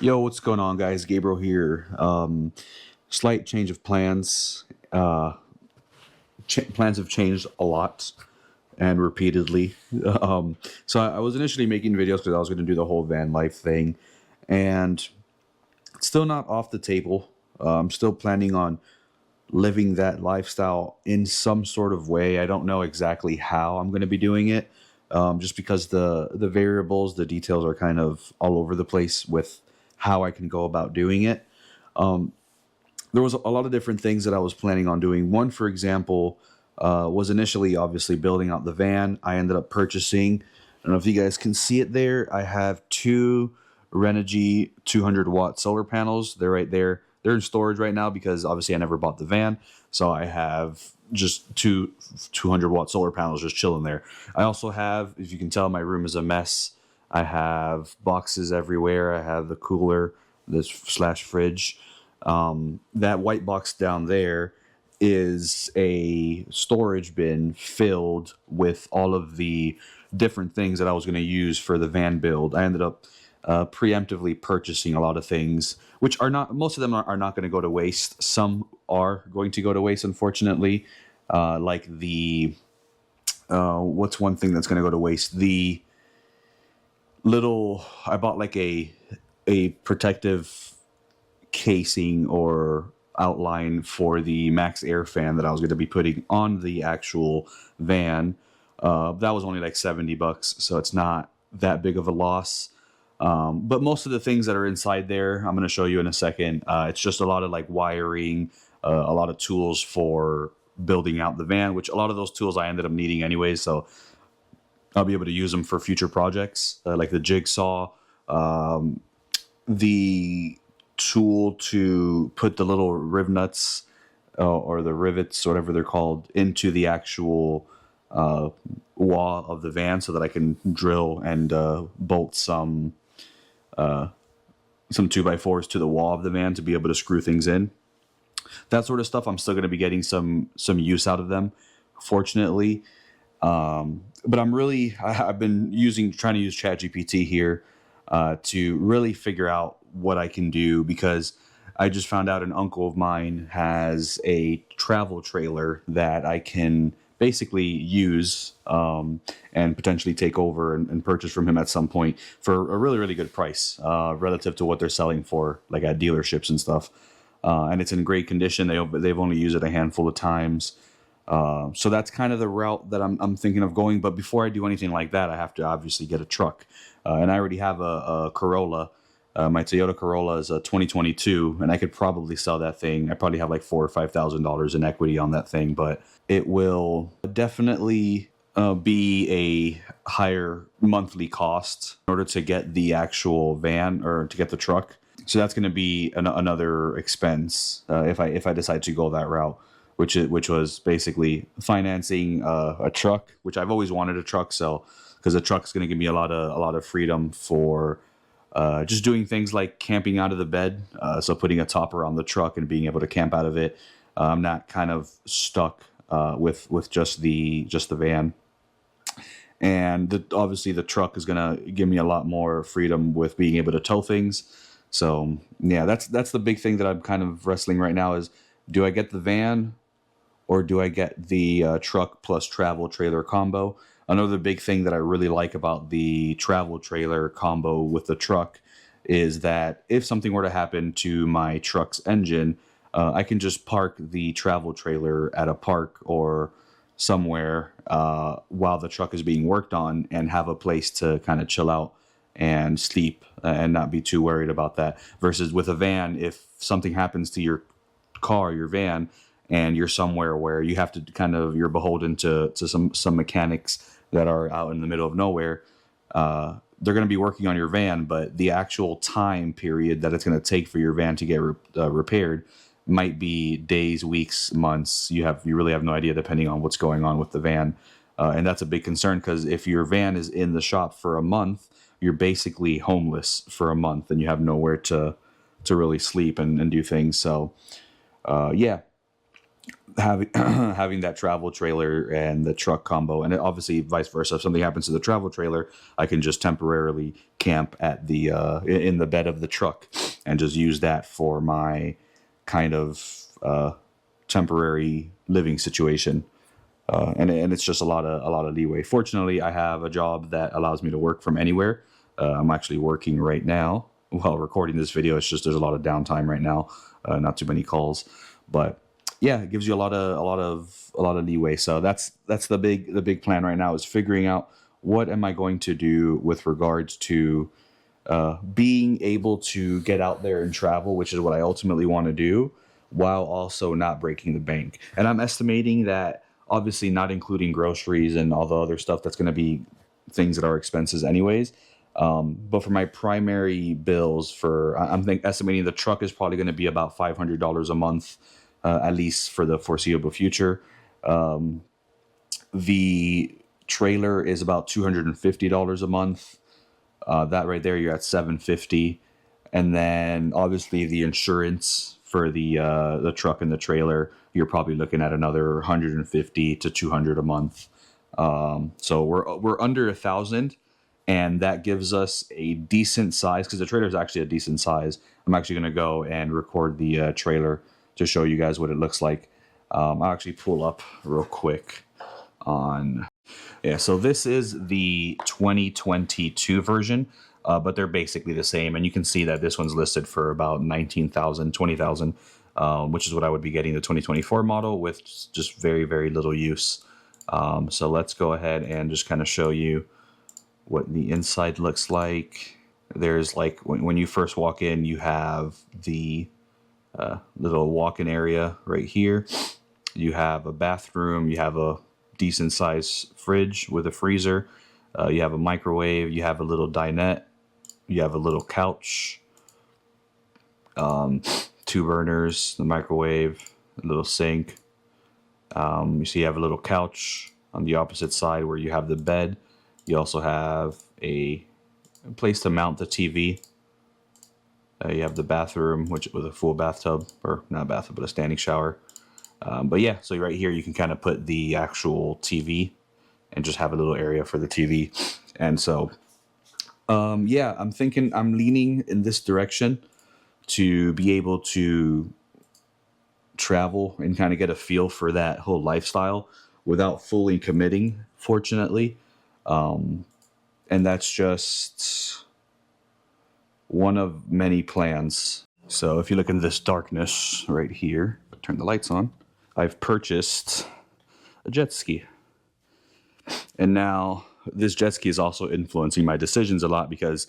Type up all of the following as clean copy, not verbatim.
Yo, what's going on, guys? Gabriel here. Slight change of plans. Plans have changed a lot and repeatedly. So I was initially making videos because I was going to do the whole van life thing, and it's still not off the table. I'm still planning on living that lifestyle in some sort of way. I don't know exactly how I'm going to be doing it, just because the variables, the details are kind of all over the place with how I can go about doing it. There was a lot of different things that I was planning on doing. One, for example, was initially obviously building out the van. I ended up purchasing. I don't know if you guys can see it there. I have two Renogy 200-watt solar panels. They're right there. They're in storage right now because obviously I never bought the van. So I have just two 200-watt solar panels just chilling there. I also have, if you can tell, my room is a mess. I have boxes everywhere. I have the cooler, this slash fridge. That white box down there is a storage bin filled with all of the different things that I was going to use for the van build. I ended up preemptively purchasing a lot of things, which are not, most of them are not going to go to waste. Some are going to go to waste, unfortunately. Like the, what's one thing that's going to go to waste? The little, I bought like a protective casing or outline for the max air fan that I was going to be putting on the actual van. That was only like $70, so it's not that big of a loss. But most of the things that are inside there, I'm going to show you in a second. It's just a lot of like wiring, a lot of tools for building out the van, which a lot of those tools I ended up needing anyways. So I'll be able to use them for future projects, like the jigsaw, the tool to put the little riv nuts or the rivets, whatever they're called, into the actual wall of the van, so that I can drill and bolt some 2x4s to the wall of the van to be able to screw things in. That sort of stuff, I'm still going to be getting some use out of them, fortunately. But I've been trying to use ChatGPT here to really figure out what I can do, because I just found out an uncle of mine has a travel trailer that I can basically use and potentially take over and purchase from him at some point for a really, really good price relative to what they're selling for, like at dealerships and stuff. And it's in great condition. They've only used it a handful of times. So that's kind of the route that I'm thinking of going. But before I do anything like that, I have to obviously get a truck. And I already have a Corolla. My Toyota Corolla is a 2022, and I could probably sell that thing. I probably have like $4,000 or $5,000 in equity on that thing, but it will definitely be a higher monthly cost in order to get the actual van or to get the truck. So that's going to be another expense if I decide to go that route, which was basically financing a truck, which I've always wanted a truck. So because the truck's going to give me a lot of freedom for just doing things like camping out of the bed. So putting a topper on the truck and being able to camp out of it. I'm not kind of stuck with just the van. And obviously the truck is going to give me a lot more freedom with being able to tow things. So yeah, that's the big thing that I'm kind of wrestling right now is, do I get the van or do I get the truck plus travel trailer combo? Another big thing that I really like about the travel trailer combo with the truck is that if something were to happen to my truck's engine, I can just park the travel trailer at a park or somewhere while the truck is being worked on and have a place to kind of chill out and sleep and not be too worried about that. Versus with a van, if something happens to your car, your van, and you're somewhere where you have to you're beholden to some mechanics that are out in the middle of nowhere, they're going to be working on your van, but the actual time period that it's going to take for your van to get repaired might be days, weeks, months. You really have no idea, depending on what's going on with the van. And that's a big concern, because if your van is in the shop for a month, you're basically homeless for a month and you have nowhere to really sleep and do things. So yeah, having having that travel trailer and the truck combo, and obviously vice versa. If something happens to the travel trailer, I can just temporarily camp at the in the bed of the truck and just use that for my kind of temporary living situation. And it's just a lot of leeway. Fortunately, I have a job that allows me to work from anywhere. I'm actually working right now while recording this video. It's just there's a lot of downtime right now, not too many calls, but yeah, it gives you a lot of leeway. So that's the big plan right now is figuring out what am I going to do with regards to being able to get out there and travel, which is what I ultimately want to do, while also not breaking the bank. And I'm estimating that, obviously not including groceries and all the other stuff that's going to be things that are expenses anyways. But for my primary bills, estimating the truck is probably going to be about $500 a month, at least for the foreseeable future. The trailer is about $250 a month. That right there, you're at 750, and then obviously the insurance for the truck and the trailer, you're probably looking at another 150 to 200 a month. So we're under 1,000, and that gives us a decent size because the trailer is actually a decent size. I'm actually going to go and record the trailer to show you guys what it looks like. I'll actually pull up real quick on. Yeah, so this is the 2022 version, but they're basically the same. And you can see that this one's listed for about 19,000, 20,000, which is what I would be getting the 2024 model with just very, very little use. So let's go ahead and just kind of show you what the inside looks like. There's like when you first walk in, you have the little walk-in area right here. You have a bathroom, you have a decent sized fridge with a freezer, you have a microwave, you have a little dinette, you have a little couch, 2 burners, the microwave, a little sink. You see you have a little couch on the opposite side where you have the bed. You also have a place to mount the TV. You have the bathroom, which with a full bathtub, or not bathtub, but a standing shower. But yeah, so right here you can kind of put the actual TV and just have a little area for the TV. And so, yeah, I'm leaning in this direction to be able to travel and kind of get a feel for that whole lifestyle without fully committing, fortunately. And that's just one of many plans. So if you look in this darkness right here, turn the lights on, I've purchased a jet ski. And now this jet ski is also influencing my decisions a lot because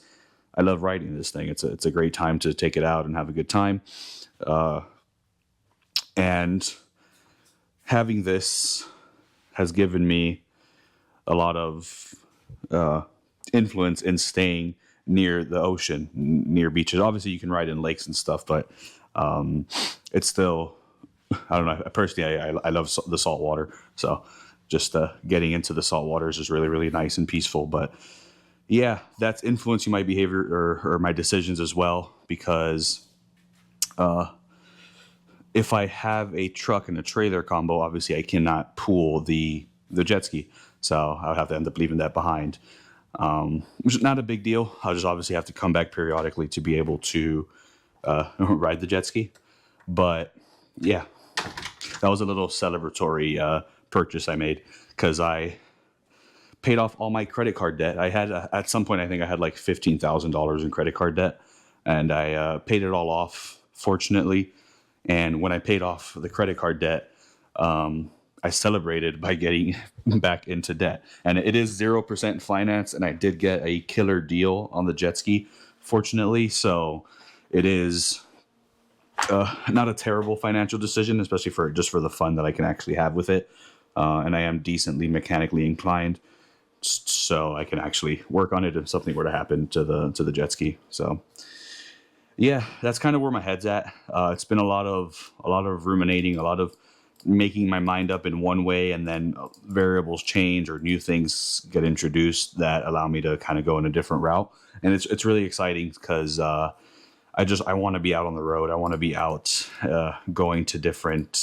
I love riding this thing. It's a great time to take it out and have a good time. And having this has given me a lot of influence in staying near the ocean, near beaches. Obviously, you can ride in lakes and stuff, but it's still, I don't know. Personally, I love the salt water. So just getting into the salt waters is really, really nice and peaceful. But yeah, that's influencing my behavior or my decisions as well, because if I have a truck and a trailer combo, obviously I cannot pool the jet ski. So I'll have to end up leaving that behind, which is not a big deal. I'll just obviously have to come back periodically to be able to ride the jet ski. But yeah, that was a little celebratory purchase I made because I paid off all my credit card debt. I had at some point, I think I had like $15,000 in credit card debt, and I paid it all off, fortunately. And when I paid off the credit card debt, I celebrated by getting back into debt. And it is 0% finance, and I did get a killer deal on the jet ski, fortunately. So it is not a terrible financial decision, especially for the fun that I can actually have with it. And I am decently mechanically inclined, so I can actually work on it if something were to happen to the jet ski. So yeah, that's kind of where my head's at. It's been a lot of ruminating, a lot of making my mind up in one way, and then variables change or new things get introduced that allow me to kind of go in a different route. And it's really exciting because I want to be out on the road. I want to be out going to different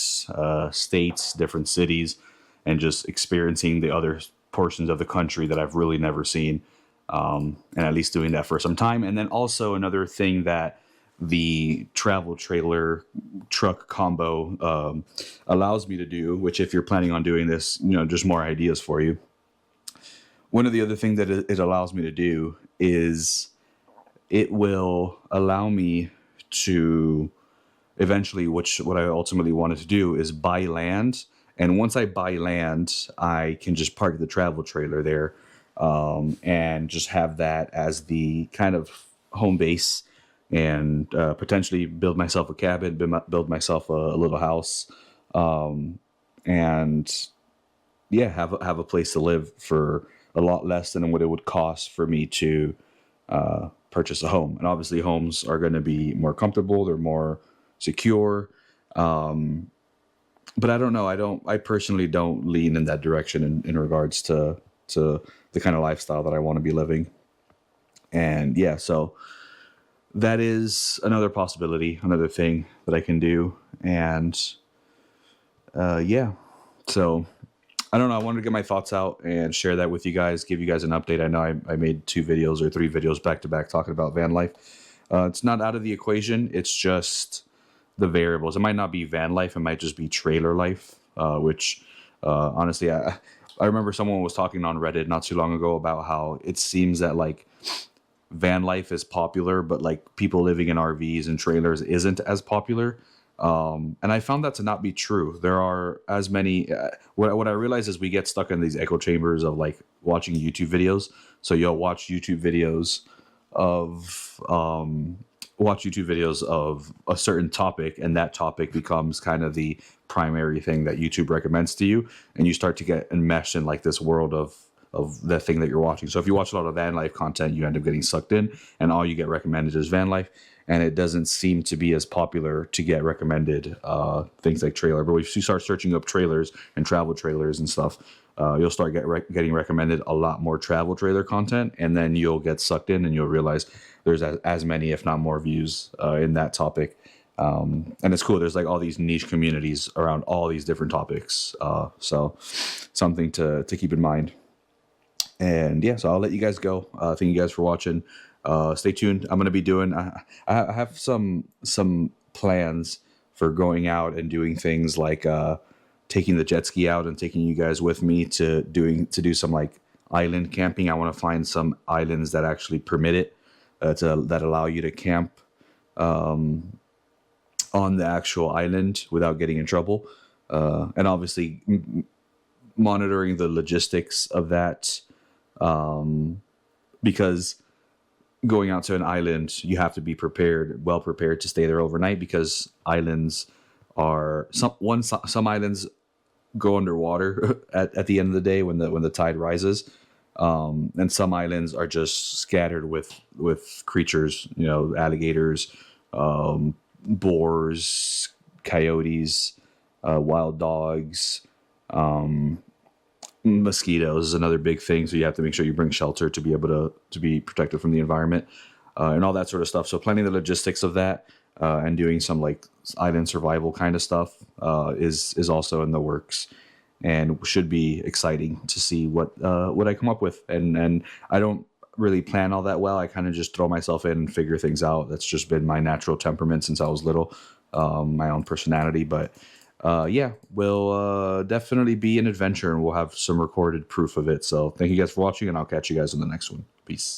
states, different cities, and just experiencing the other portions of the country that I've really never seen, and at least doing that for some time. And then also another thing that the travel trailer truck combo allows me to do, which if you're planning on doing this, just more ideas for you. One of the other things that it allows me to do is it will allow me to eventually, which what I ultimately wanted to do is buy land. And once I buy land, I can just park the travel trailer there, and just have that as the kind of home base, and potentially build myself a cabin, build myself a little house, and yeah, have a place to live for a lot less than what it would cost for me to purchase a home. And obviously, homes are going to be more comfortable; they're more secure. But I don't know. I personally don't lean in that direction in regards to the kind of lifestyle that I want to be living. And yeah, so that is another possibility, another thing that I can do. And yeah, so I don't know. I wanted to get my thoughts out and share that with you guys, give you guys an update. I know I made 2 videos or 3 videos back to back talking about van life. It's not out of the equation. It's just the variables. It might not be van life. It might just be trailer life, which honestly, I remember someone was talking on Reddit not too long ago about how it seems that like van life is popular, but like people living in RVs and trailers isn't as popular. And I found that to not be true. There are as many. What I realize is we get stuck in these echo chambers of like watching YouTube videos. So you'll watch YouTube videos of a certain topic, and that topic becomes kind of the primary thing that YouTube recommends to you, and you start to get enmeshed in like this world of the thing that you're watching. So if you watch a lot of van life content, you end up getting sucked in, and all you get recommended is van life, and it doesn't seem to be as popular to get recommended things like trailer. But if you start searching up trailers and travel trailers and stuff, you'll start getting recommended a lot more travel trailer content, and then you'll get sucked in, and you'll realize there's as many, if not more, views in that topic. And it's cool. There's like all these niche communities around all these different topics. So something to keep in mind. And yeah, so I'll let you guys go. Thank you guys for watching. Stay tuned. I'm going to be doing, I have some plans for going out and doing things like taking the jet ski out and taking you guys with me to do some like island camping. I want to find some islands that actually permit it, that allow you to camp on the actual island without getting in trouble. And obviously monitoring the logistics of that, because going out to an island, you have to be well prepared to stay there overnight, because islands are some islands go underwater at the end of the day when the tide rises, and some islands are just scattered with creatures, alligators, boars, coyotes, wild dogs, mosquitoes is another big thing. So you have to make sure you bring shelter to be able to be protected from the environment, and all that sort of stuff. So planning the logistics of that, and doing some like island survival kind of stuff is also in the works, and should be exciting to see what I come up with. And I don't really plan all that well. I kind of just throw myself in and figure things out. That's just been my natural temperament since I was little, my own personality. But yeah, will definitely be an adventure, and we'll have some recorded proof of it. So thank you guys for watching, and I'll catch you guys in the next one. Peace.